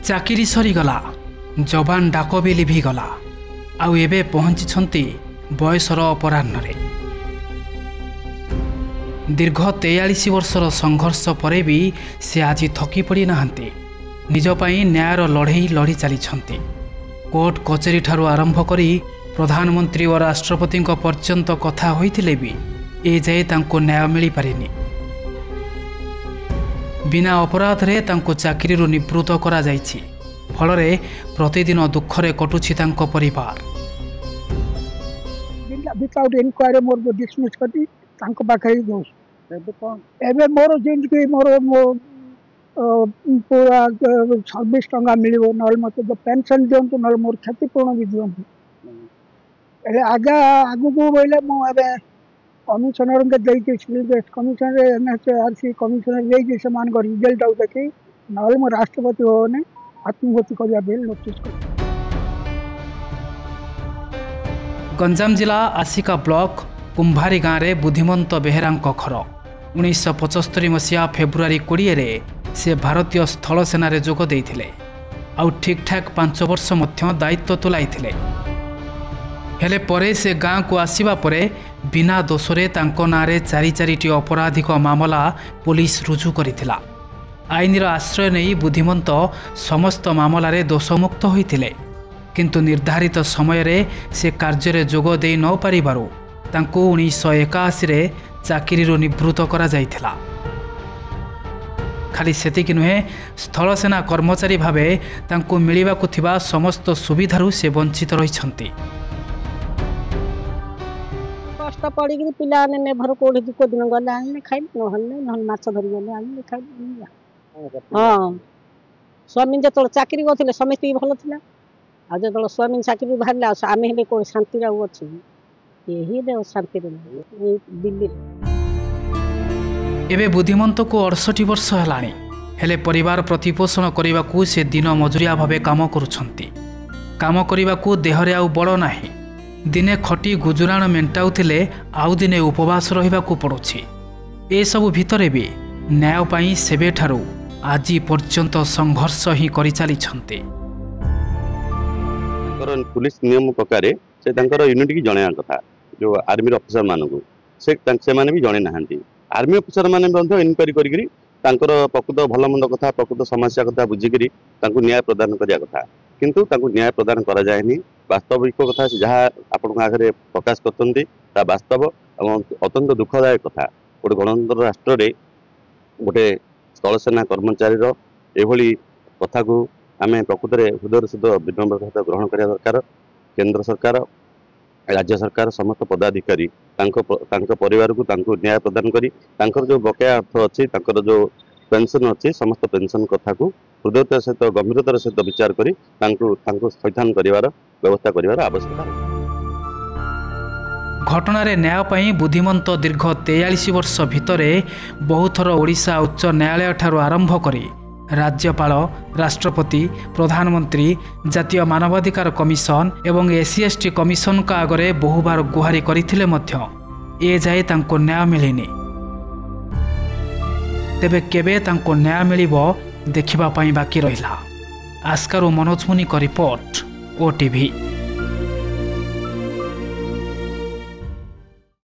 चाकिरी सरीगला जवान डाक भी लिभिगला आउ एबे पहुंची बयसर अपराह्न दीर्घ 43 वर्षर संघर्ष परे भी से आज थकी पड़ी नहांती निज पई न्यायर लड़ई लड़ी चली कोर्ट कचेरी ठारू आरंभ करी प्रधानमंत्री और राष्ट्रपति पर्यंत कथा होइथिले भी ए जाए तांको न्याय मिली पारिनी। बिना अपराध रे तांको चाकरी निवृत्त करा जायछि फलरे प्रतिदिन दुखरे कटुछि तांको परिवार। विदाउट इनक्वायरी मोर डिसमिस करी तांको पाखे दोष एबे मोर जिंदगी मोर पूरा 26 टंका मिलिबो नल मते जो पेंशन दियंतु नल मोर क्षतिपूर्ण भी दियंतु एले आगु को बोले मो एबे कमिश्नर के देई के सिविल कमिश्नर एनएचआरसी कमिश्नर देई के समान को रिजल्ट आउ देखि नल मो राष्ट्रपति होने आत्महत्या करिया बिल नोटिस कर। गंजाम जिला आसिका ब्लॉक कुंभारी गाँव में बुद्धिमंत बेहेरा घर 1975 मसीहा फेब्रुआरी 20 रे से भारतीय स्थल सेना जोग देइथिले आउ ठीक ठाक 5 वर्ष मध्य दायित्व तुलाइथिले हेले परे से गाँव को आसीबा परे बिना दोषरे तांको नारे 4 अपराधिक मामला पुलिस रुजु करिथिला। आईनर आश्रय नहीं बुद्धिमंत समस्त मामलारे दोषमुक्त होइथिले किंतु निर्धारित समय रे से कार्य जोग दे न पारिबारु तांको 1981 रे चाकरी निवृत्त करा जाइथिला। खाली सेतिकी नुहे स्थल सेना कर्मचारी भावे तांको मिलिबाकु थिबा समस्त सुविधारु से वंचित रहिछंती। कष्ट पड़ी पिला ने भर कोठी दुख दिन गला आने खाइ नहल माछ धरि गले आने खाइ। हां स्वामी जतल चाकरी करथिले समिति भलो थिला आ जतल स्वामी चाकरी बाहरला आमे हेले को शांति रहउ अछि यही दे शांति रे दिल्ली। एबे बुद्धिमंत को 68 वर्ष हेलाणी हेले परिवार प्रतिपोषण करने को से दिन मजुरिया भावे काम करुछंती। काम करने को देहरे आउ बड़ नाही दिने खटी गुजुराण मेंटाउथिले आउ दिने उपवास रहिबाकू पड़ुछि। ए सब भितरे भी न्याय पाई सेबेठारू आज पर्यंत संघर्ष ही करि चलिछंती। पुलिस नियम प्रकार से यूनिट की जणया कथा जो आर्मी ऑफिसर मानू से माने भी जणे नाहांती। आर्मी ऑफिसर माने इनक्वारी करी प्रकृत भल मंद कथा प्रकृत समस्या कथा बुझिकी न्याय प्रदान करिया कथा किंतु न्याय प्रदान करा जाएनी। वास्तविक कथा जहाँ आपण आगे प्रकाश करते वास्तव और अत्यंत दुखदायक कथा गोटे गणतंत्र राष्ट्र रे गोटे स्थल सेना कर्मचारी एभली कथा को आम प्रकृत हृदय सहित विनम्र सहित ग्रहण करा दरकार। केंद्र सरकार राज्य सरकार समस्त पदाधिकारी परिवार को न्याय प्रदान करी जो बकाया अर्थ अच्छी जो पेंशन अच्छी समस्त पेंशन कथा को हृदयता सहित गंभीरतार सहित विचार करी स्थैथान करिवार व्यवस्था करिवार आवश्यकता। घटनार न्याय पाई बुद्धिमंत दीर्घ 43 वर्ष भितरे बहुथर ओडिशा उच्च न्यायालय ठारू आरंभ करी राज्यपाल राष्ट्रपति प्रधानमंत्री जातीय मानवाधिकार कमिशन एवं SC/ST कमिशन का आगरे बहुबार गुहारी करथिले मध्य ए जाए तांको न्याय मिलिनी। तेबे केबे तांको न्याय मिलिबो देखिबा पाई बाकी रहिला। आस्कारु मनोज मुनि को रिपोर्ट OTV।